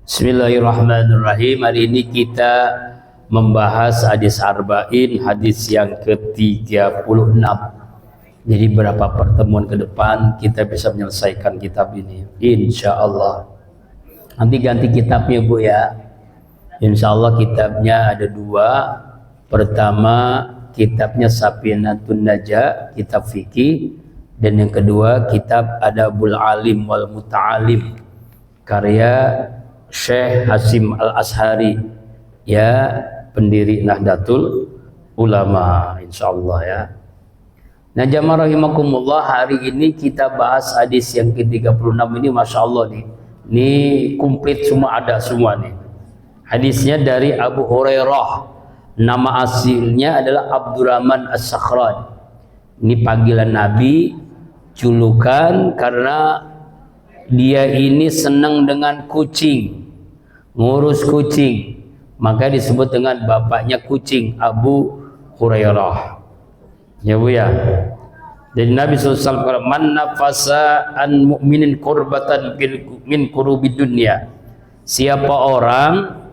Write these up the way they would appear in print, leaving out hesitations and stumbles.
Bismillahirrahmanirrahim. Hari ini kita membahas hadis arba'in, hadis yang ke-36. Jadi berapa pertemuan ke depan kita bisa menyelesaikan kitab ini, insya Allah. Nanti ganti kitabnya Bu ya. Insya Allah kitabnya ada dua. Pertama kitabnya Safinatun Najah, kitab fikih, dan yang kedua kitab Adabul Alim wal Muta'alim, karya Syekh Hasim Al-Ashari, ya, pendiri Nahdlatul Ulama, insyaallah ya. Nah, jamaah rahimakumullah, hari ini kita bahas hadis yang ke-36 ini, masya Allah nih. Ini komplit semua, ada semua nih. Hadisnya dari Abu Hurairah. Nama aslinya adalah Abdurrahman As-Sakhran. Ini panggilan Nabi, julukan karena dia ini senang dengan kucing, ngurus kucing, maka disebut dengan bapaknya kucing, Abu Hurairah. Ya Bu ya. Dan Nabi SAW berkata, man nafasa an mu'minin kurbatan min kurubi dunia. Siapa orang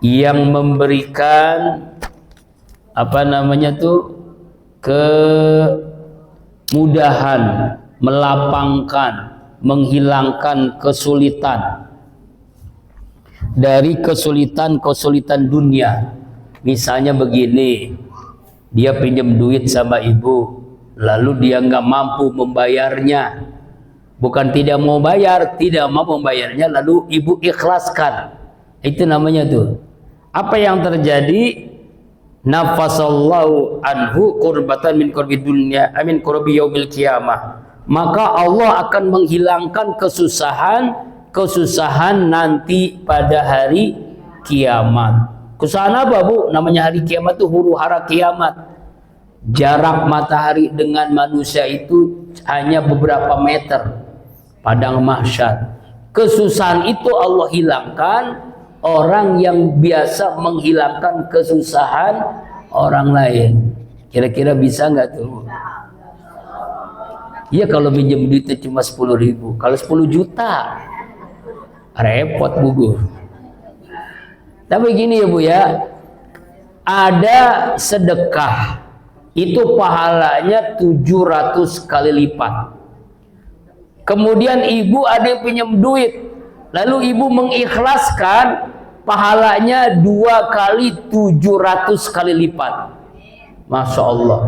yang memberikan kemudahan, melapangkan, menghilangkan kesulitan dari kesulitan dunia. Misalnya begini, dia pinjam duit sama ibu, lalu dia nggak mampu membayarnya, bukan tidak mau bayar, tidak mau membayarnya, lalu ibu ikhlaskan, itu namanya tuh apa yang terjadi? Nafasallahu anhu qurbatan min qurbi dunya amin qurbi yaumil qiyamah. Maka Allah akan menghilangkan kesusahan nanti pada hari kiamat. Kesusahan apa Bu? Namanya hari kiamat itu huru hara kiamat. Jarak matahari dengan manusia itu hanya beberapa meter. Padang mahsyar. Kesusahan itu Allah hilangkan. Orang yang biasa menghilangkan kesusahan orang lain. Kira-kira bisa nggak tuh? Iya, kalau minjem duitnya cuma 10.000, kalau 10 juta repot Bu. Tapi gini ya Bu ya, ada sedekah itu pahalanya 700 kali lipat. Kemudian ibu ada yang pinjam duit, lalu ibu mengikhlaskan, pahalanya 2 kali 700 kali lipat. Masya Allah.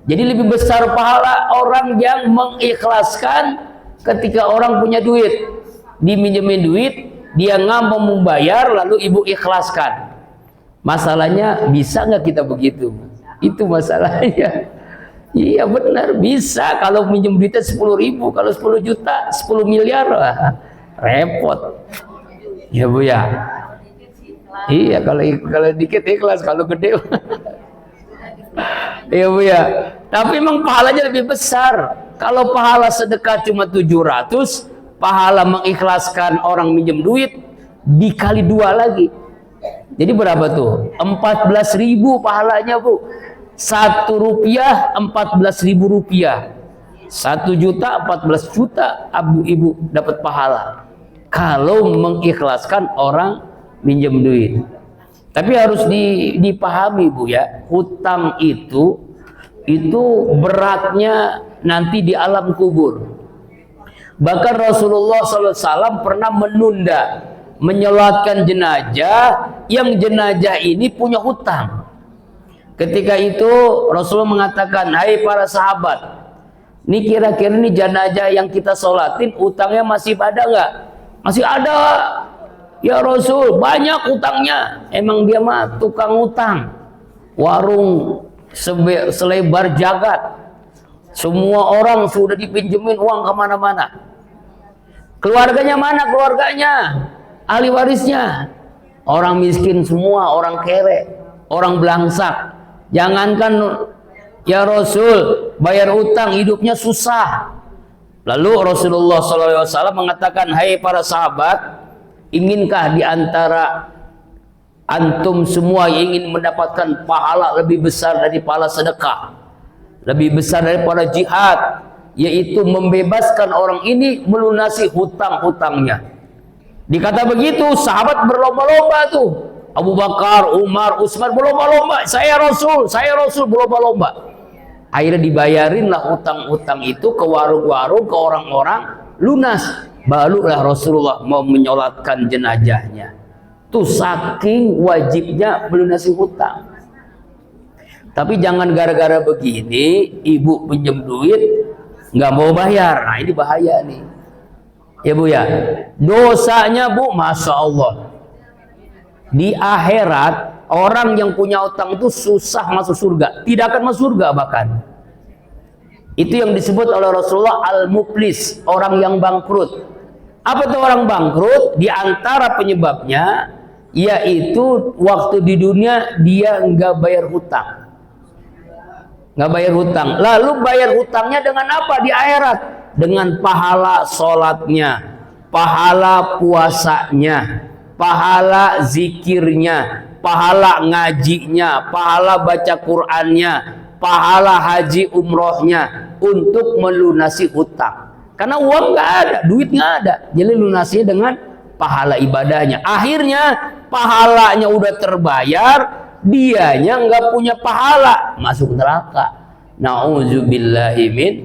Jadi lebih besar pahala orang yang mengikhlaskan ketika orang punya duit, diminjemin duit, dia nggak mau membayar, lalu ibu ikhlaskan. Masalahnya bisa nggak kita begitu? Itu masalahnya. Iya benar, bisa. Kalau minjem duitnya 10.000, kalau 10 juta, 10 miliar, repot. Ya Bu ya. Iya, kalau dikit ikhlas, kalau gede iya Bu ya. Tapi memang pahalanya lebih besar. Kalau pahala sedekah cuma 700, pahala mengikhlaskan orang minjem duit dikali 2 lagi. Jadi berapa tuh? 14.000 pahalanya Bu. 1 rupiah 14.000 rupiah. 1 juta 14 juta ibu dapat pahala kalau mengikhlaskan orang minjem duit. Tapi harus dipahami Bu ya, hutang itu beratnya nanti di alam kubur. Bahkan Rasulullah SAW pernah menunda menyolatkan jenazah yang jenazah ini punya hutang. Ketika itu Rasulullah mengatakan, hai para sahabat, ini kira-kira ini jenazah yang kita sholatin utangnya masih ada nggak? Masih ada. Ya Rasul, banyak utangnya. Emang dia mah tukang utang. Warung selebar jagat. Semua orang sudah dipinjemin uang kemana-mana. Keluarganya mana keluarganya? Ahli warisnya. Orang miskin semua, orang kere, orang belangsak. Jangankan ya Rasul, bayar utang, hidupnya susah. Lalu Rasulullah SAW mengatakan, hai para sahabat, inginkah di antara antum semua yang ingin mendapatkan pahala lebih besar dari pahala sedekah, lebih besar daripada jihad, yaitu membebaskan orang ini melunasi hutang-hutangnya. Dikata begitu, sahabat berlomba-lomba tuh. Abu Bakar, Umar, Utsman berlomba-lomba. Saya Rasul berlomba-lomba. Akhirnya dibayarinlah utang-utang itu ke warung-warung, ke orang-orang, lunas. Barulah Rasulullah mau menyolatkan jenazahnya. Tuh saking wajibnya melunasi hutang. Tapi jangan gara-gara begini, ibu pinjam duit, nggak mau bayar. Nah ini bahaya nih. Ya Bu ya, dosanya Bu, Masya Allah. Di akhirat, orang yang punya utang itu susah masuk surga. Tidak akan masuk surga bahkan. Itu yang disebut oleh Rasulullah al-muflis, orang yang bangkrut. Apa itu orang bangkrut? Di antara penyebabnya, yaitu waktu di dunia dia nggak bayar hutang. Nggak bayar hutang. Lalu bayar hutangnya dengan apa di akhirat? Dengan pahala sholatnya, pahala puasanya, pahala zikirnya, pahala ngajinya, pahala baca Qur'annya, pahala haji umrohnya untuk melunasi hutang. Karena uang nggak ada, duit nggak ada, jadi lunasinya dengan pahala ibadahnya. Akhirnya pahalanya udah terbayar, dianya nggak punya pahala, masuk neraka. Nauzubillahi min.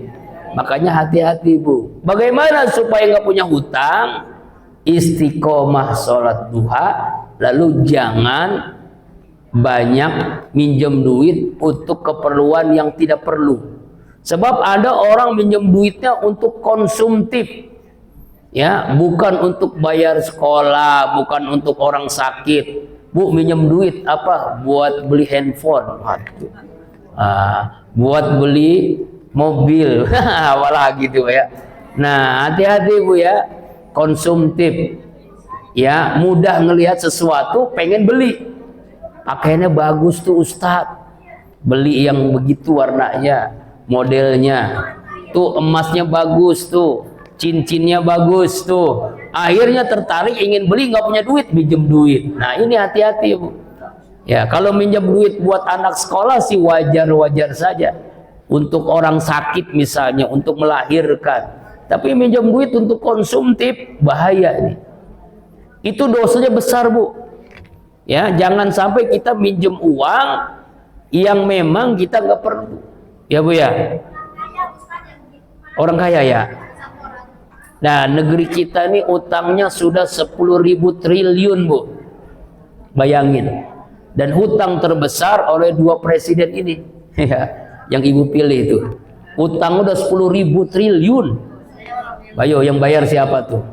Makanya hati-hati Bu. Bagaimana supaya nggak punya hutang? Istiqomah sholat duha, lalu jangan banyak minjem duit untuk keperluan yang tidak perlu. Sebab ada orang minjem duitnya untuk konsumtif, ya, bukan untuk bayar sekolah, bukan untuk orang sakit. Bu, minjem duit apa? Buat beli handphone, buat beli mobil, apalah gitu ya. Nah, hati-hati Bu ya, konsumtif, ya, mudah ngelihat sesuatu pengen beli. Pakaiannya bagus tuh Ustadz, beli yang begitu warnanya, modelnya, tuh emasnya bagus tuh, cincinnya bagus tuh. Akhirnya tertarik ingin beli, nggak punya duit, minjem duit. Nah ini hati-hati Bu. Ya kalau minjem duit buat anak sekolah sih wajar-wajar saja. Untuk orang sakit misalnya, untuk melahirkan. Tapi minjem duit untuk konsumtif, bahaya ini. Itu dosanya besar Bu. Ya, jangan sampai kita minjem uang yang memang kita nggak perlu. Ya Bu ya. Orang kaya ya. Nah, negeri kita ini utangnya sudah 10.000 triliun Bu. Bayangin. Dan hutang terbesar oleh 2 presiden ini. Ya. Yang ibu pilih itu utang udah 10.000 triliun. Ayo yang bayar siapa tuh?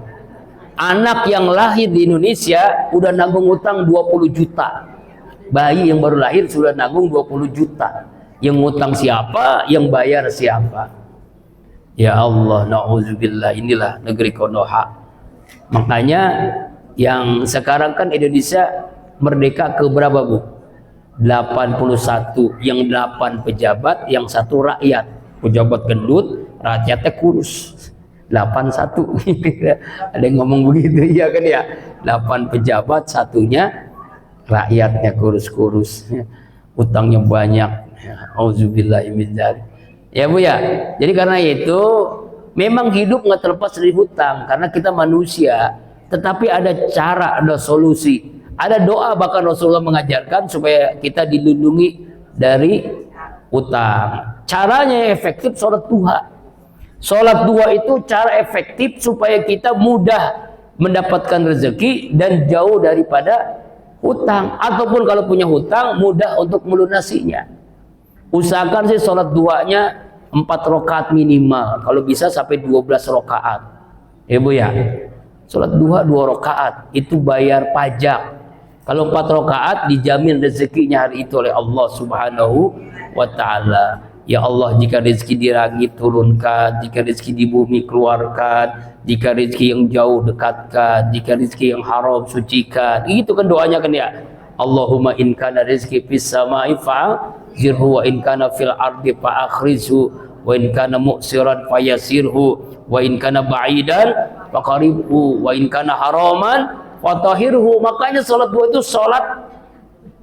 Anak yang lahir di Indonesia udah nanggung utang 20 juta. Bayi yang baru lahir sudah nanggung 20 juta. Yang ngutang siapa? Yang bayar siapa? Ya Allah, na'udzubillah. Inilah negeri Konoha. Makanya yang sekarang kan Indonesia merdeka ke berapa Bu? 81, yang 8 pejabat, yang 1 rakyat. Pejabat gendut, rakyatnya kurus. 81. Ada yang ngomong begitu, iya kan ya? 8 pejabat, 1-nya rakyatnya kurus-kurus. Utangnya banyak. Auzubillahimindzalik. Ya Bu ya. Jadi karena itu memang hidup nggak terlepas dari hutang, karena kita manusia. Tetapi ada cara, ada solusi. Ada doa bahkan Rasulullah mengajarkan supaya kita dilindungi dari utang. Caranya efektif sholat duha. Sholat duha itu cara efektif supaya kita mudah mendapatkan rezeki dan jauh daripada hutang. Ataupun kalau punya hutang mudah untuk melunasinya. Usahakan sih sholat duhanya 4 rakaat minimal. Kalau bisa sampai 12 rakaat. Ya Bu ya. Sholat duha 2 rakaat itu bayar pajak. Kalau 4 rakaat dijamin rezekinya hari itu oleh Allah Subhanahu wa ta'ala. Ya Allah, jika rezeki di langit turunkan, jika rezeki di bumi keluarkan, jika rezeki yang jauh dekatkan, jika rezeki yang haram sucikan. Itu kan doanya kan ya. Allahumma in kana rizqi fis samai fa'zirhu wa in kana fil ardi fa'akhrizhu wa in kana mu'siran fayasirhu wa in kana ba'idan faqaribhu wa in kana haraman watahirhu. Makanya sholat duha itu sholat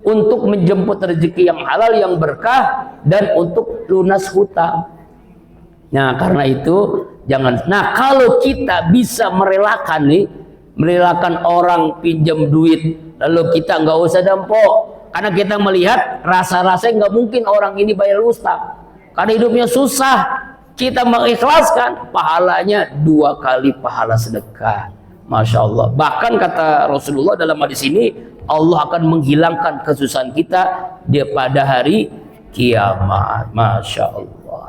untuk menjemput rezeki yang halal, yang berkah, dan untuk lunas hutang. Nah karena itu jangan. Nah kalau kita bisa merelakan nih, merelakan orang pinjam duit, lalu kita nggak usah dempok, karena kita melihat rasa-rasanya nggak mungkin orang ini bayar utang, karena hidupnya susah. Kita mengikhlaskan, pahalanya 2 kali pahala sedekah. Masya Allah. Bahkan kata Rasulullah dalam hadis ini, Allah akan menghilangkan kesusahan kita pada hari kiamat. Masya Allah.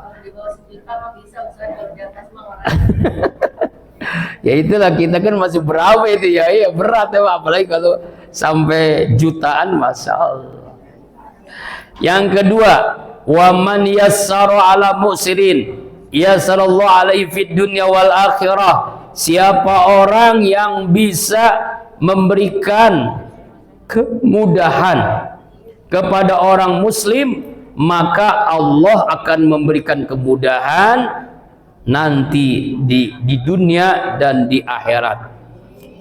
Ya itulah, kita kan masih berapa itu ya, iya berat ya, apalagi kalau sampai jutaan. Masya Allah. Yang kedua, wa man yassara ala mu'sirin yassarallahu alaihi fid dunya wal akhirah. Siapa orang yang bisa memberikan kemudahan kepada orang muslim, maka Allah akan memberikan kemudahan nanti di dunia dan di akhirat.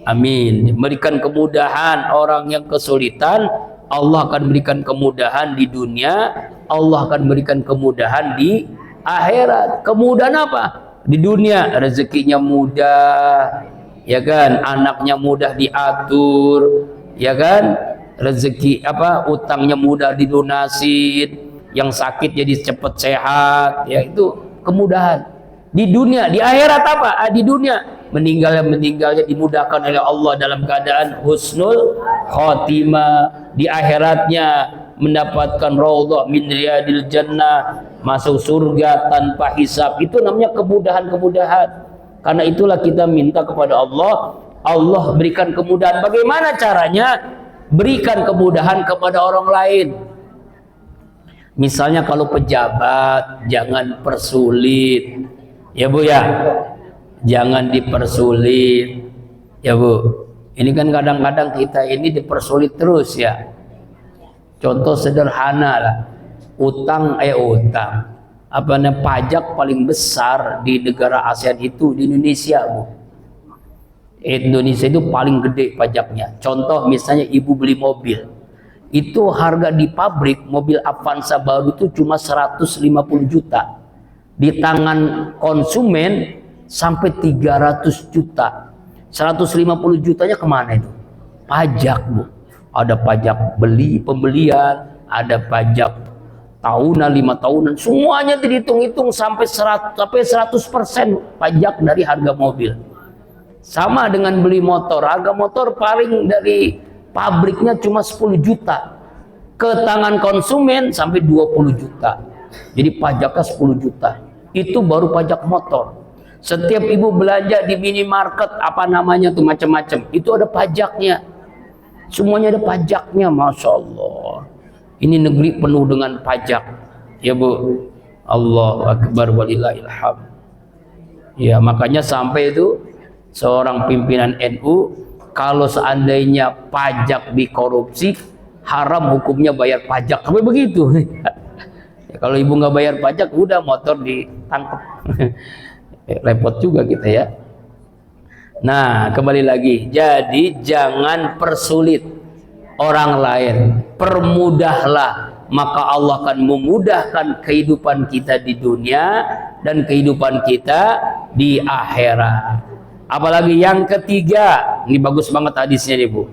Amin. Memberikan kemudahan orang yang kesulitan, Allah akan berikan kemudahan di dunia, Allah akan berikan kemudahan di akhirat. Kemudahan apa? Di dunia rezekinya mudah, ya kan, anaknya mudah diatur, ya kan, rezeki utangnya mudah dilunasin, yang sakit jadi cepat sehat, ya itu kemudahan di dunia. Di akhirat apa? Di dunia meninggalnya dimudahkan oleh Allah dalam keadaan husnul khotimah. Di akhiratnya mendapatkan raudhah min riyadil jannah, masuk surga tanpa hisab. Itu namanya kemudahan-kemudahan. Karena itulah kita minta kepada Allah, Allah berikan kemudahan. Bagaimana caranya? Berikan kemudahan kepada orang lain. Misalnya kalau pejabat, jangan persulit, ya Bu ya, jangan dipersulit, ya Bu. Ini kan kadang-kadang kita ini dipersulit terus ya. Contoh sederhana lah, utang, pajak paling besar di negara ASEAN itu di Indonesia Bu. Indonesia itu paling gede pajaknya. Contoh misalnya ibu beli mobil, itu harga di pabrik mobil Avanza baru itu cuma 150 juta, di tangan konsumen sampai 300 juta. 150 jutanya kemana itu? Pajak Bu. Ada pajak pembelian, ada pajak tahunan, 5 tahunan, semuanya dihitung-hitung sampai 100% pajak dari harga mobil. Sama dengan beli motor, harga motor paling dari pabriknya cuma 10 juta, ke tangan konsumen sampai 20 juta. Jadi pajaknya 10 juta. Itu baru pajak motor. Setiap ibu belanja di minimarket, macam-macam, itu ada pajaknya. Semuanya ada pajaknya. Masya Allah, ini negeri penuh dengan pajak, ya Bu. Allahu Akbar walillahil hamd. Ya, makanya sampai itu seorang pimpinan NU, kalau seandainya pajak dikorupsi, haram hukumnya bayar pajak. Sampai begitu. Ya, kalau ibu nggak bayar pajak, udah motor ditangkap. Repot juga kita ya. Nah, kembali lagi, jadi jangan persulit orang lain, permudahlah, maka Allah akan memudahkan kehidupan kita di dunia dan kehidupan kita di akhirat. Apalagi yang ketiga, ini bagus banget hadisnya nih Bu.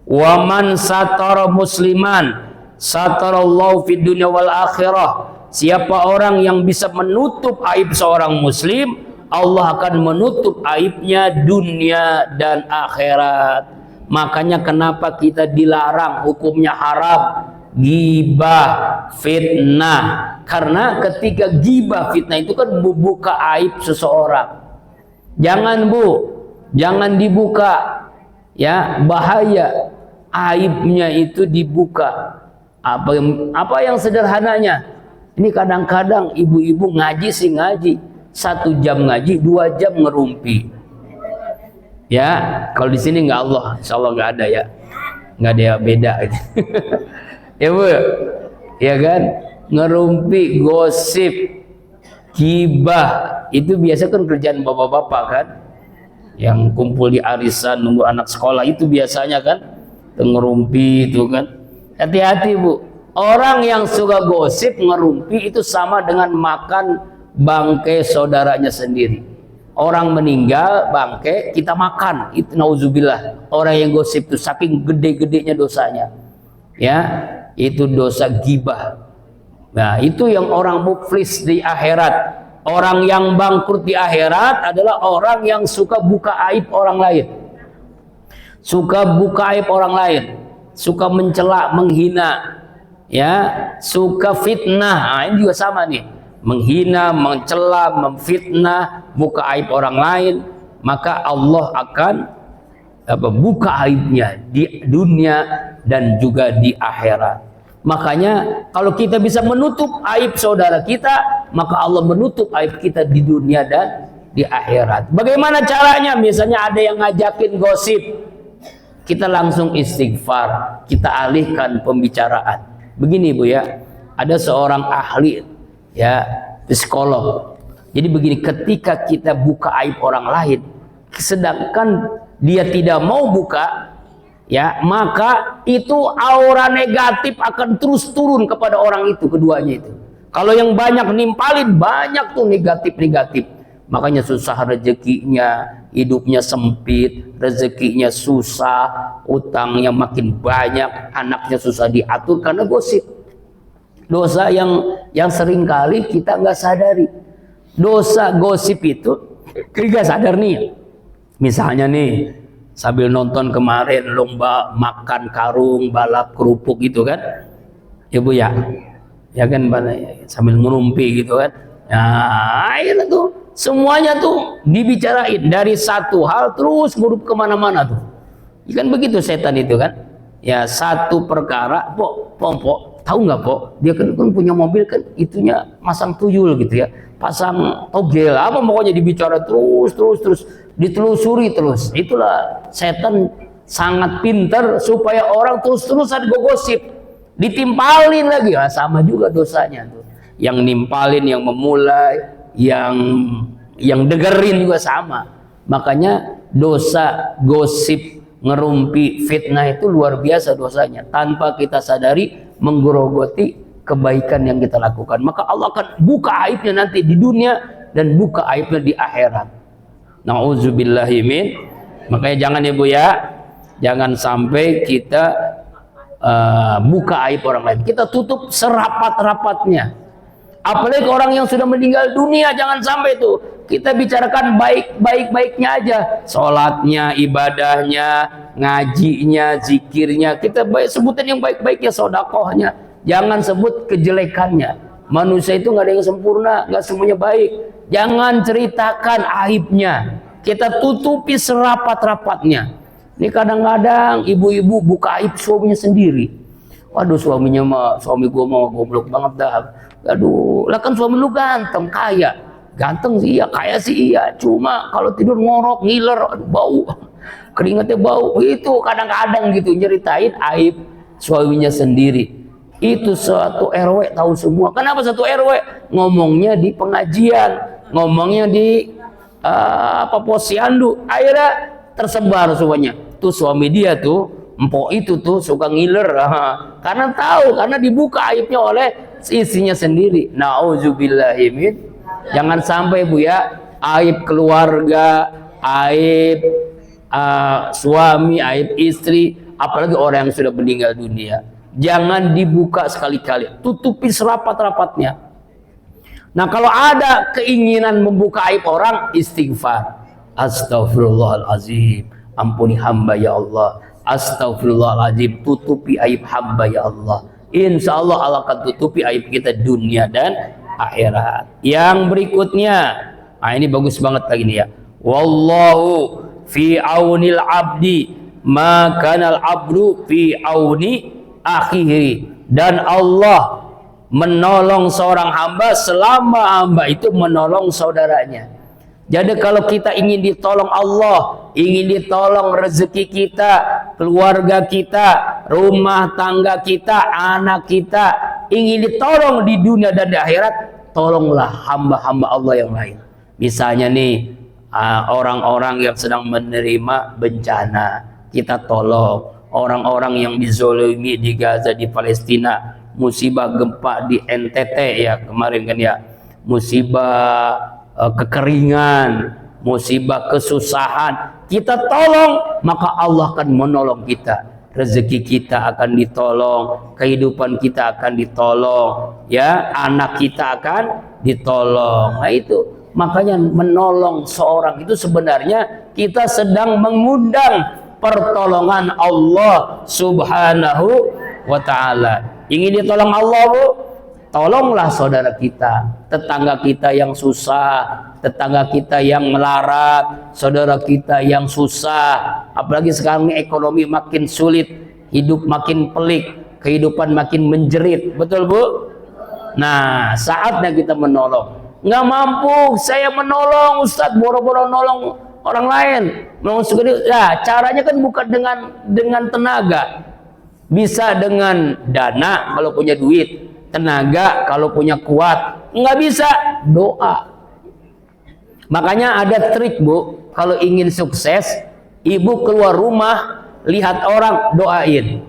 Waman satara musliman satarallahu fid dunya wal akhirah. Siapa orang yang bisa menutup aib seorang muslim, Allah akan menutup aibnya dunia dan akhirat. Makanya kenapa kita dilarang, hukumnya haram, ghibah, fitnah. Karena ketika ghibah, fitnah itu kan membuka aib seseorang. Jangan Bu, jangan dibuka, ya, bahaya. Aibnya itu dibuka. Apa yang sederhananya? Ini kadang-kadang ibu-ibu ngaji sih ngaji, 1 jam ngaji, 2 jam ngerumpi. Ya, kalau di sini nggak Allah, insya Allah nggak ada ya, nggak ada beda. Ya Bu, ya kan, ngerumpi, gosip, gibah, itu biasa kan kerjaan bapak-bapak kan, yang kumpul di arisan nunggu anak sekolah itu biasanya kan, ngerumpi itu kan. Hati-hati Bu, orang yang suka gosip, ngerumpi itu sama dengan makan bangkai saudaranya sendiri. orang meninggal bangke kita makan, itu nauzubillah. Orang yang gosip itu saking gede-gedenya dosanya, ya, itu dosa gibah. Nah, itu yang orang muflis di akhirat. Orang yang bangkrut di akhirat adalah orang yang suka buka aib orang lain. Suka buka aib orang lain, suka mencela, menghina, ya, suka fitnah. Nah, ini juga sama nih, menghina, mencela, memfitnah, buka aib orang lain, maka Allah akan buka aibnya di dunia dan juga di akhirat. Makanya kalau kita bisa menutup aib saudara kita, maka Allah menutup aib kita di dunia dan di akhirat. Bagaimana caranya? Misalnya ada yang ngajakin gosip, kita langsung istighfar, kita alihkan pembicaraan. Begini Bu ya, ada seorang ahli, ya, psikolog. Jadi begini, ketika kita buka aib orang lain, sedangkan dia tidak mau buka, ya, maka itu aura negatif akan terus turun kepada orang itu, keduanya itu. Kalau yang banyak nimpalin, banyak tuh negatif-negatif. Makanya susah rezekinya, hidupnya sempit, rezekinya susah, utangnya makin banyak, anaknya susah diatur karena gosip. Dosa yang seringkali kita nggak sadari. Dosa gosip itu kita sadar nih. Misalnya nih, sambil nonton kemarin lomba makan karung, balap kerupuk gitu kan, Ibu ya, ya kan, sambil ngerumpi gitu kan. Nah, itu tuh semuanya tuh dibicarain dari satu hal terus ngurup kemana-mana tuh. Kan begitu setan itu kan. Ya, satu perkara, Pok, tahu nggak Pok? Dia kan punya mobil kan, itunya masang tuyul gitu ya, pasang togel, apa pokoknya dibicara terus, ditelusuri terus. Itulah setan sangat pintar supaya orang terus-terusan gosip, ditimpalin lagi. Nah, sama juga dosanya tuh. Yang nimpalin, yang memulai, yang dengerin juga sama. Makanya dosa gosip, ngerumpi, fitnah itu luar biasa dosanya. Tanpa kita sadari menggerogoti kebaikan yang kita lakukan, maka Allah akan buka aibnya nanti di dunia dan buka aibnya di akhirat. Nauzubillahimin. Makanya jangan ya Bu ya, jangan sampai kita buka aib orang lain. Kita tutup serapat-rapatnya. Apalagi orang yang sudah meninggal dunia, jangan sampai itu. Kita bicarakan baik-baiknya aja. Sholatnya, ibadahnya, ngajinya, zikirnya. Kita sebutin yang baik-baiknya, sodakohnya. Jangan sebut kejelekannya. Manusia itu nggak ada yang sempurna, nggak semuanya baik. Jangan ceritakan aibnya. Kita tutupi serapat-rapatnya. Ini kadang-kadang ibu-ibu buka aib suaminya sendiri. Waduh, suami gua mau goblok banget dah. Aduh, lah kan suami lu ganteng, kaya. Ganteng sih iya, kaya sih iya. Cuma kalau tidur ngorok, ngiler, aduh, bau. Keringatnya bau. Itu kadang-kadang gitu nyeritain aib suaminya sendiri. Itu suatu RW tahu semua. Kenapa satu RW? Ngomongnya di pengajian, ngomongnya di posyandu. Akhirnya tersebar semuanya. Tuh suami dia tuh, empok itu tuh suka ngiler. Karena tahu, karena dibuka aibnya oleh istrinya sendiri. Nauzubillahimin. Jangan sampai Bu ya, aib keluarga, aib suami, aib istri, apalagi orang yang sudah meninggal dunia, jangan dibuka sekali-kali. Tutupi serapat-rapatnya. Nah, kalau ada keinginan membuka aib orang, istighfar. Astaghfirullahaladzim, ampuni hamba ya Allah. Astaghfirullahaladzim, tutupi aib hamba ya Allah. Insya Allah Allah akan tutupi aib kita dunia dan akhirat. Yang berikutnya, nah ini bagus banget lagi nih ya. Wallahu fi aunil abdi ma kanal abdu fi auni akhihi. Dan Allah menolong seorang hamba selama hamba itu menolong saudaranya. Jadi kalau kita ingin ditolong Allah, ingin ditolong rezeki kita, keluarga kita, rumah tangga kita, anak kita, ingin ditolong di dunia dan di akhirat, tolonglah hamba-hamba Allah yang lain. Misalnya nih, orang-orang yang sedang menerima bencana, kita tolong. Orang-orang yang dizolimi di Gaza, di Palestina, musibah gempa di NTT ya kemarin kan ya, musibah kekeringan, musibah, kesusahan, kita tolong, maka Allah akan menolong kita. Rezeki kita akan ditolong, kehidupan kita akan ditolong, ya, anak kita akan ditolong. Nah itu, makanya menolong seorang itu sebenarnya kita sedang mengundang pertolongan Allah Subhanahu wa ta'ala. Ingin ditolong Allah, Bu? Tolonglah saudara kita, tetangga kita yang susah, tetangga kita yang melarat, saudara kita yang susah. Apalagi sekarang ini ekonomi makin sulit, hidup makin pelik, kehidupan makin menjerit. Betul, Bu? Nah, saatnya kita menolong. Nggak mampu saya menolong, Ustadz, boro-boro nolong orang lain. Ya, caranya kan bukan dengan tenaga. Bisa dengan dana kalau punya duit, tenaga kalau punya kuat. Nggak bisa, doa. Makanya ada trik, Bu, kalau ingin sukses, ibu keluar rumah, lihat orang, doain.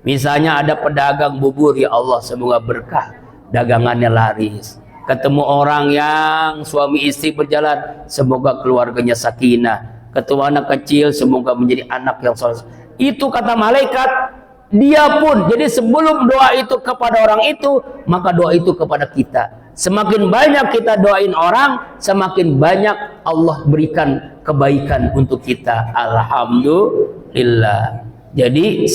Misalnya ada pedagang bubur, ya Allah semoga berkah, dagangannya laris. Ketemu orang yang suami istri berjalan, semoga keluarganya sakinah. Ketemu anak kecil, semoga menjadi anak yang soleh. Itu kata malaikat, dia pun. Jadi sebelum doa itu kepada orang itu, maka doa itu kepada kita. Semakin banyak kita doain orang, semakin banyak Allah berikan kebaikan untuk kita. Alhamdulillah. Jadi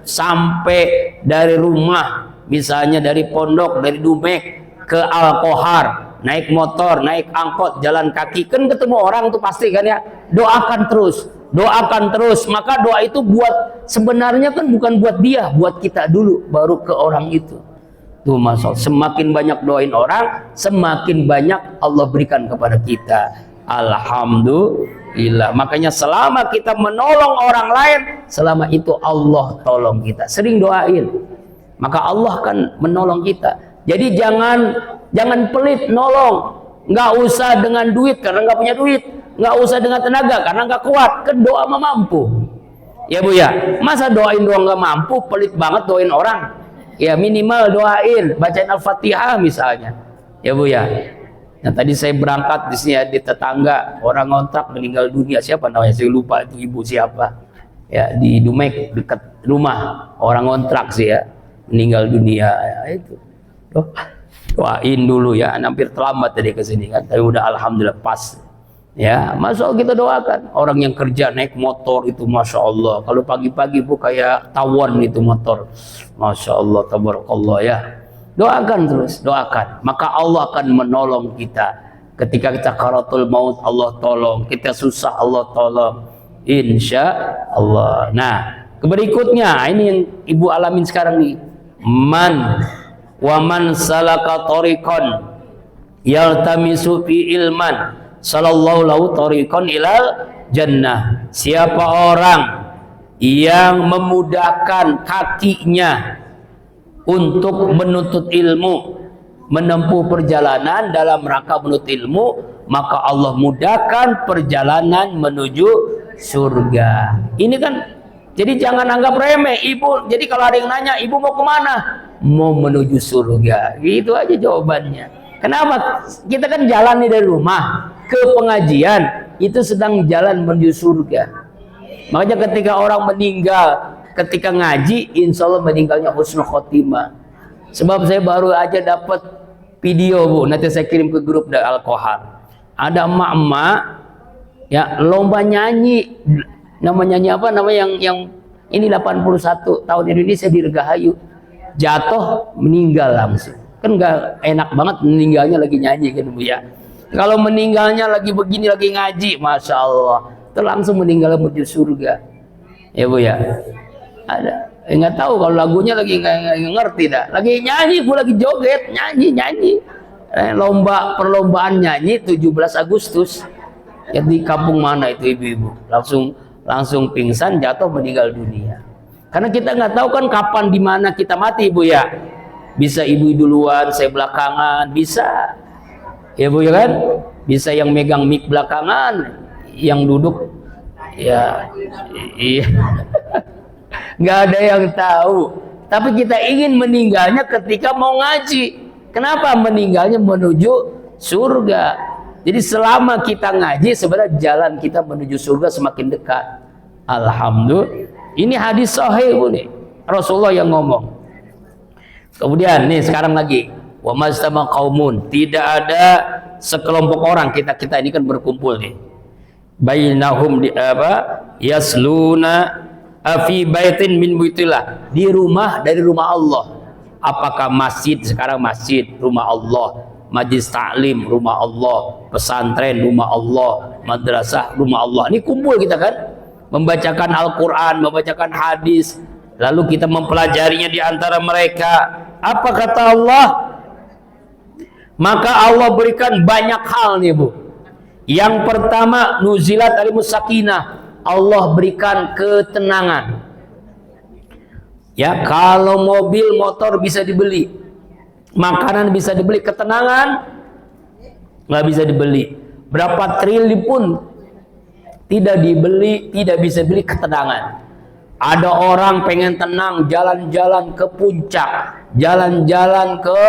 sampai dari rumah, misalnya dari pondok, dari Dumek ke Al-Kohar, naik motor, naik angkot, jalan kaki, kan ketemu orang tuh pasti kan ya. Doakan terus, doakan terus. Maka doa itu buat, sebenarnya kan bukan buat dia, buat kita dulu, baru ke orang itu. Tuh masuk, semakin banyak doain orang, semakin banyak Allah berikan kepada kita. Alhamdulillah. Makanya selama kita menolong orang lain, selama itu Allah tolong kita. Sering doain, maka Allah kan menolong kita. Jadi jangan pelit nolong. Nggak usah dengan duit karena nggak punya duit, nggak usah dengan tenaga karena nggak kuat. Kan doa mah mampu. Ya Bu ya. Masa doain doang nggak mampu, pelit banget doain orang. Ya minimal doain, bacain Al-Fatihah misalnya. Ya Bu ya. Nah tadi saya berangkat di sini di tetangga orang ngontrak meninggal dunia, siapa namanya saya lupa itu ibu siapa. Ya di Dumek dekat rumah orang ngontrak sih ya, meninggal dunia. Ya, itu. Doain dulu ya, hampir terlambat tadi ke sini kan, tapi udah alhamdulillah pas. Ya, masuk kita doakan. Orang yang kerja naik motor itu masya Allah. Kalau pagi-pagi Bu kayak tawon itu motor, masya Allah, tabarakallah ya. Doakan terus, doakan. Maka Allah akan menolong kita. Ketika kita karatul maut, Allah tolong. Kita susah, Allah tolong. Insya Allah. Nah, berikutnya ini yang Ibu alamin sekarang nih. Man salaka tariqan yaltamisu fi ilman sallallahu lahu tariqan ilal jannah. Siapa orang yang memudahkan kakinya untuk menuntut ilmu, menempuh perjalanan dalam rangka menuntut ilmu, maka Allah mudahkan perjalanan menuju surga. Ini kan, jadi jangan anggap remeh Ibu. Jadi kalau ada yang nanya, Ibu mau kemana? Mau menuju surga. Gitu aja jawabannya. Kenapa? Kita kan jalan nih dari rumah ke pengajian, itu sedang jalan menuju surga. Makanya ketika orang meninggal ketika ngaji, insya Allah meninggalnya husnul khotimah. Sebab saya baru aja dapat video Bu, nanti saya kirim ke grup dari Al-Kohar. Ada emak-emak ya lomba nyanyi, nama nyanyi apa? Nama yang ini 81 tahun Indonesia di Regahayu, jatuh meninggal langsung. Kan nggak enak banget meninggalnya lagi nyanyi kan Bu ya. Kalau meninggalnya lagi begini, lagi ngaji, masya Allah, langsung meninggal menuju surga. Ya Bu ya. Ada, nggak tahu kalau lagunya lagi nggak ngerti dah. Lagi nyanyi, gue lagi joget, nyanyi. Lomba perlombaan nyanyi 17 Agustus. Ya di kampung mana itu ibu-ibu? Langsung pingsan, jatuh, meninggal dunia. Karena kita nggak tahu kan kapan di mana kita mati Bu ya. Bisa ibu duluan, saya belakangan, bisa. Ya Bu ya kan? Bisa yang megang mic belakangan, yang duduk ya iya. Nggak ada yang tahu. Tapi kita ingin meninggalnya ketika mau ngaji. Kenapa? Meninggalnya menuju surga. Jadi selama kita ngaji sebenarnya jalan kita menuju surga semakin dekat. Alhamdulillah. Ini hadis sahih Bu nih. Rasulullah yang ngomong. Kemudian nih sekarang lagi, wa mastama qaumun, tidak ada sekelompok orang, kita ini kan berkumpul nih. Bainahum di yasluna fi baitin min buyutillah, di rumah dari rumah Allah. Apakah masjid, sekarang masjid rumah Allah, majlis taklim rumah Allah, pesantren rumah Allah, madrasah rumah Allah. Ini kumpul kita kan, membacakan Al-Quran, membacakan hadis, lalu kita mempelajarinya di antara mereka. Apa kata Allah? Maka Allah berikan banyak hal nih Bu. Yang pertama, nuzilat alimus sakinah, Allah berikan ketenangan. Ya, kalau mobil, motor bisa dibeli, makanan bisa dibeli, ketenangan nggak bisa dibeli. Berapa triliun pun tidak dibeli, tidak bisa beli ketenangan. Ada orang pengen tenang, jalan-jalan ke puncak, jalan-jalan ke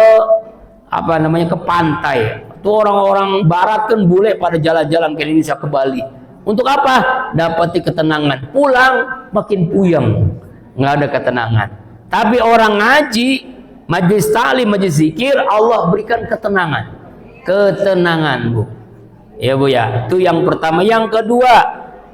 ke pantai. Itu orang-orang barat kan boleh pada jalan-jalan ke Indonesia, ke Bali. Untuk apa? Dapati ketenangan. Pulang makin puyeng, nggak ada ketenangan. Tapi orang ngaji, majlis ta'lim, majlis zikir, Allah berikan ketenangan. Ketenangan Bu. Ya Bu ya. Itu yang pertama. Yang kedua,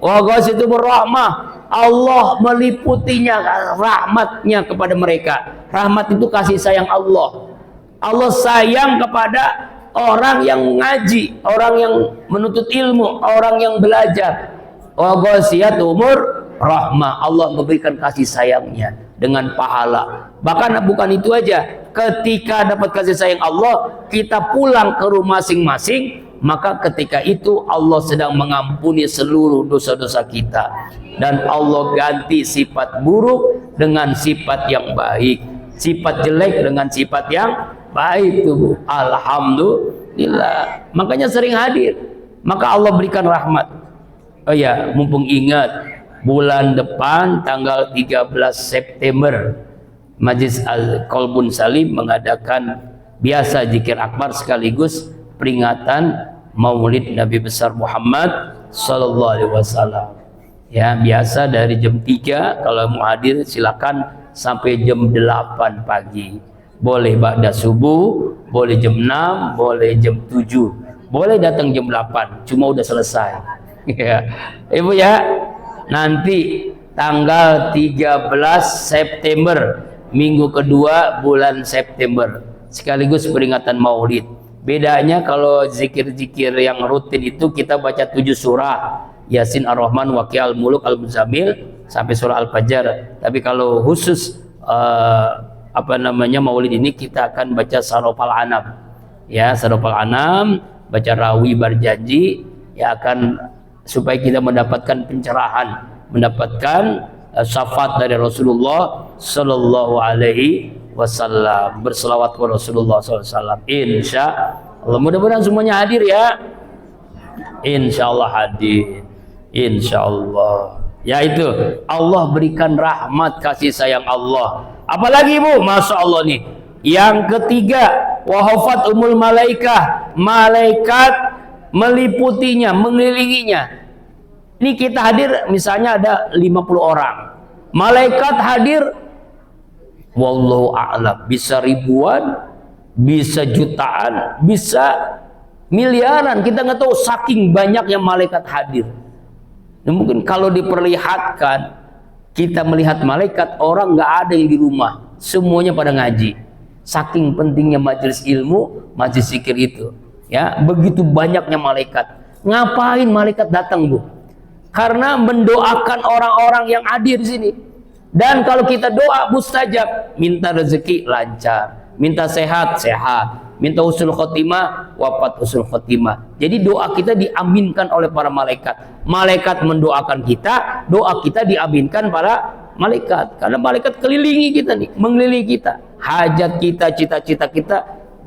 wa ghasitubur rahmah, Allah meliputinya rahmatnya kepada mereka. Rahmat itu kasih sayang Allah. Allah sayang kepada orang yang ngaji, orang yang menuntut ilmu, orang yang belajar. Wa ghasiyatumur rahmah, Allah memberikan kasih sayangnya dengan pahala. Bahkan bukan itu aja, ketika dapat kasih sayang Allah, kita pulang ke rumah masing-masing, maka ketika itu Allah sedang mengampuni seluruh dosa-dosa kita, dan Allah ganti sifat buruk dengan sifat yang baik, sifat jelek dengan sifat yang baik tuh. Alhamdulillah. Makanya sering hadir, maka Allah berikan rahmat. Oh ya, mumpung ingat, bulan depan tanggal 13 September Majlis Al-Qalbun Salim mengadakan biasa zikir akbar sekaligus peringatan Maulid Nabi besar Muhammad sallallahu alaihi wasallam. Ya, biasa dari jam 3, kalau mau hadir silakan sampai jam 8 pagi. Boleh ba'da subuh, boleh jam 6, boleh jam 7. Boleh datang jam 8, cuma udah selesai. Ya. Ibu ya, nanti tanggal 13 September, minggu kedua bulan September, sekaligus peringatan Maulid. Bedanya kalau zikir-zikir yang rutin itu kita baca 7 surah, Yasin, Ar-Rahman, Waqiah, Al-Muluk, Al-Muzammil sampai surah Al-Fajr. Tapi kalau khusus Maulid ini kita akan baca Sarofal Anam. Ya, Sarofal Anam, baca Rawi Barjanji, ya akan supaya kita mendapatkan pencerahan, mendapatkan syafaat dari Rasulullah sallallahu alaihi wasallam, berselawat kepada Rasulullah sallallahu alaihi wasallam. Insya Allah, mudah-mudahan semuanya hadir ya. Insya Allah hadir. Insya Allah. Ya itu, Allah berikan rahmat kasih sayang Allah. Apalagi Bu, masya Allah nih. Yang ketiga, wahafat umul malaikah, malaikat meliputinya, mengelilinginya. Ini kita hadir, misalnya ada 50 orang, malaikat hadir, wallahu a'lam, bisa ribuan, bisa jutaan, bisa miliaran, kita nggak tahu saking banyaknya malaikat hadir. Dan mungkin kalau diperlihatkan, kita melihat malaikat, orang nggak ada yang di rumah, semuanya pada ngaji. Saking pentingnya majelis ilmu, majelis zikir itu. Ya, begitu banyaknya malaikat. Ngapain malaikat datang Bu? Karena mendoakan orang-orang yang hadir di sini. Dan kalau kita doa mustajab, minta rezeki lancar, minta sehat sehat, minta husnul khotimah, wafat husnul khotimah. Jadi doa kita diaminkan oleh para malaikat. Malaikat mendoakan kita, doa kita diaminkan para malaikat. Karena malaikat kelilingi kita nih, mengelilingi kita. Hajat kita, cita-cita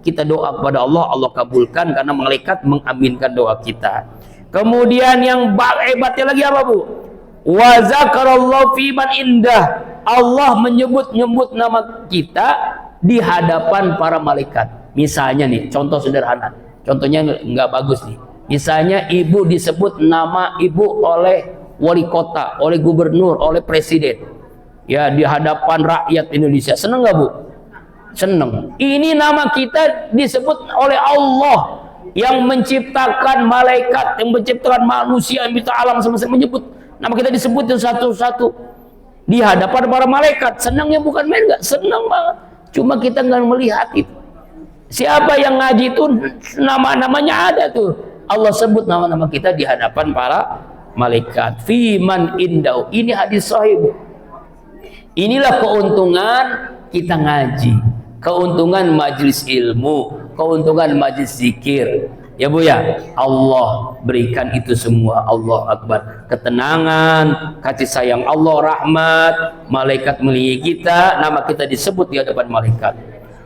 kita doa kepada Allah, Allah kabulkan karena malaikat mengaminkan doa kita. Kemudian yang hebatnya lagi apa Bu? Wa zakarallahu fi man indah, Allah menyebut-nyebut nama kita di hadapan para malaikat. Misalnya nih, contoh sederhana, contohnya nggak bagus nih. Misalnya ibu disebut nama ibu oleh wali kota, oleh gubernur, oleh presiden, ya, di hadapan rakyat Indonesia. Seneng nggak Bu? Seneng. Ini nama kita disebut oleh Allah yang menciptakan malaikat, yang menciptakan manusia, yang menciptakan alam semesta, menyebut nama kita disebut satu-satu di hadapan para malaikat. Senangnya bukan main, nggak? Senang banget. Cuma kita nggak melihat itu. Siapa yang ngaji itu nama-namanya ada tuh. Allah sebut nama-nama kita di hadapan para malaikat. Fiman indau. Ini hadis sahih. Inilah keuntungan kita ngaji, keuntungan majelis ilmu, keuntungan majelis zikir. Ya Bu ya, Allah berikan itu semua. Allah Akbar. Ketenangan, kasih sayang Allah, rahmat, malaikat melihat kita, nama kita disebut di hadapan malaikat.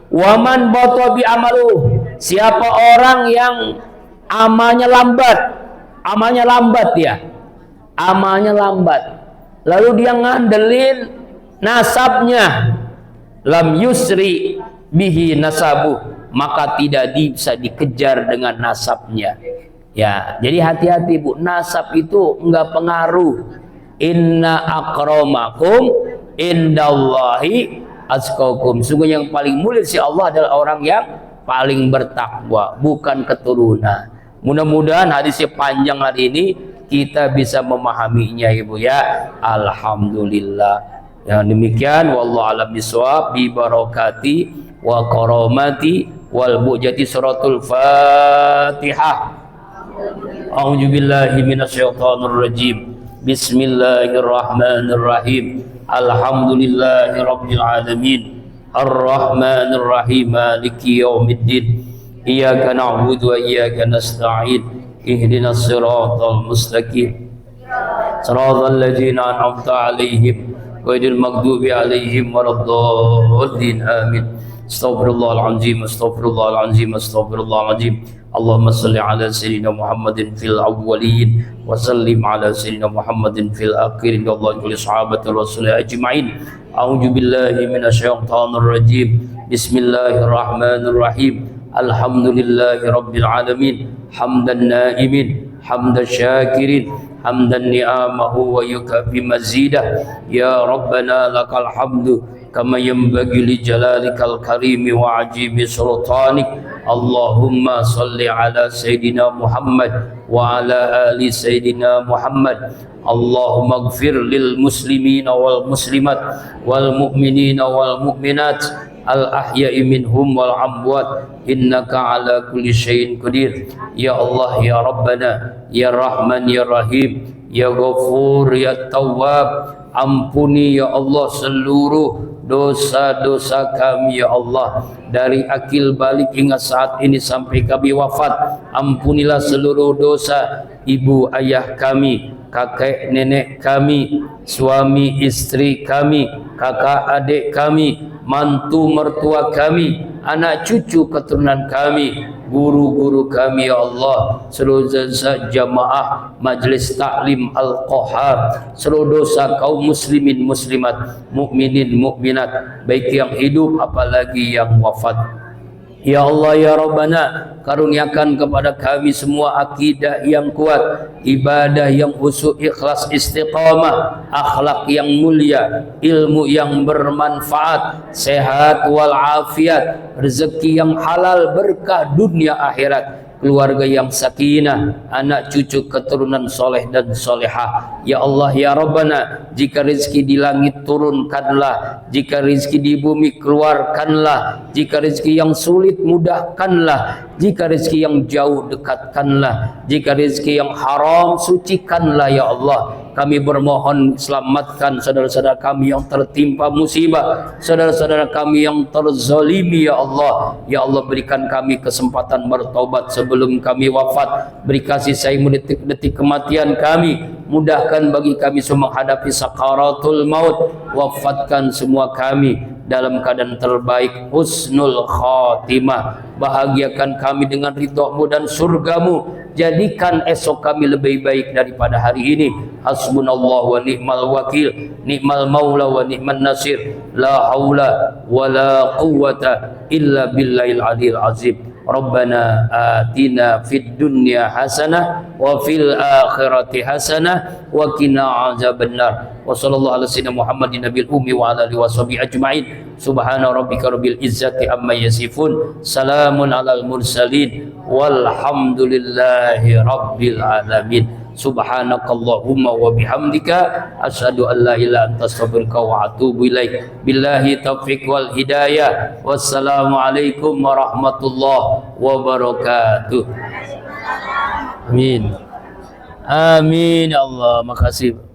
Waman bata bi amalu. Siapa orang yang amalnya lambat dia, amalnya lambat, lalu dia ngandelin nasabnya, lam yusri bihi nasabuh, maka tidak bisa dikejar dengan nasabnya. Ya, jadi hati-hati Bu, nasab itu enggak pengaruh. Inna akramakum indallahi atqakum. Sungguh yang paling mulia si Allah adalah orang yang paling bertakwa, bukan keturunan. Mudah-mudahan hadisnya panjang hari ini kita bisa memahaminya Ibu ya. Alhamdulillah. Yang demikian wallahu a'lam bishawab bi barakati wa karamati wal bujati suratul Fatihah. A'udzu billahi minasyaitonir rajim. Bismillahirrahmanirrahim. Alhamdulillahirabbil alamin. Ar-Rahmanir Rahim. Maliki yaumiddin. Iyyaka na'budu wa iyyaka nasta'in. Ihdinas siratal mustaqim. Siratal ladzina an'amta 'alaihim ghairil maghdubi 'alaihim waladdallin. Amin. Astaghfirullahalazim, astaghfirullahalazim, astaghfirullahalazim. Allahumma salli ala sayyidina Muhammadin fil awwalin wa sallim ala sayyidina Muhammadin fil akhirin wa ala kulli sahabati rasul ajma'in. A'udzu billahi minasyaitonir rajim. Bismillahirrahmanirrahim. Alhamdulillahi rabbil alamin. Hamdan naimin, hamdan syakirin, hamdan ni'amahu wa yukafi mazidah. Ya Rabbana lakal hamdu kama yanbaghi li jalalikal karimi wa ajibi sultanik. Allahumma salli ala Sayyidina Muhammad wa ala ali Sayyidina Muhammad. Allahumma ighfir lil muslimina wal muslimat wal mu'minina wal mu'minat al ahya'i minhum wal amwat innaka ala kulli syai'in qadir. Ya Allah ya Rabbana ya Rahman ya Rahim ya Ghafur ya Tawwab, ampuni ya Allah seluruh dosa-dosa kami ya Allah, dari akil balik hingga saat ini sampai kami wafat. Ampunilah seluruh dosa ibu ayah kami, kakek nenek kami, suami istri kami, kakak adik kami, mantu mertua kami, anak cucu keturunan kami, guru-guru kami ya Allah, seluruh dosa jamaah Majlis Taklim Al-Qahar, seluruh dosa kaum muslimin muslimat, mukminin mukminat, baik yang hidup apalagi yang wafat. Ya Allah ya Rabbana, karuniakan kepada kami semua akidah yang kuat, ibadah yang khusyuk, ikhlas, istiqamah, akhlak yang mulia, ilmu yang bermanfaat, sehat walafiat, rezeki yang halal, berkah dunia akhirat, keluarga yang sakinah, anak cucu keturunan soleh dan solehah. Ya Allah ya Rabbana, jika rezeki di langit turunkanlah, jika rezeki di bumi keluarkanlah, jika rezeki yang sulit mudahkanlah, jika rezeki yang jauh dekatkanlah, jika rezeki yang haram sucikanlah ya Allah. Kami bermohon selamatkan saudara-saudara kami yang tertimpa musibah, saudara-saudara kami yang terzalimi ya Allah. Ya Allah, berikan kami kesempatan bertaubat sebelum kami wafat. Beri kasih sayang detik-detik kematian kami. Mudahkan bagi kami semua menghadapi sakaratul maut. Wafatkan semua kami dalam keadaan terbaik, husnul khatimah. Bahagiakan kami dengan ridha-Mu dan surga-Mu. Jadikan esok kami lebih baik daripada hari ini. Hasbunallah wa ni'mal wakil, ni'mal maula wa ni'man nasir. La haula wa la quwwata illa billahil aliyil azim. Rabbana atina fid dunya hasanah wa fil akhirati hasanah wa qina azabannar. Wa sallallahu ala sayyidina Muhammadin nabiyil ummi wa ala alihi washabihi ajmain. Subhana rabbika rabbil izzati amma yasifun. Salamun alal mursalin walhamdulillahi rabbil alamin. Subhanakallahumma wa bihamdika asyhadu an la ilaha illa anta astaghfiruka wa atubu ilaik. Billahi taufiq wal hidayah. Wassalamu alaikum warahmatullahi wabarakatuh. Amin. Amin ya Allah. Makasih.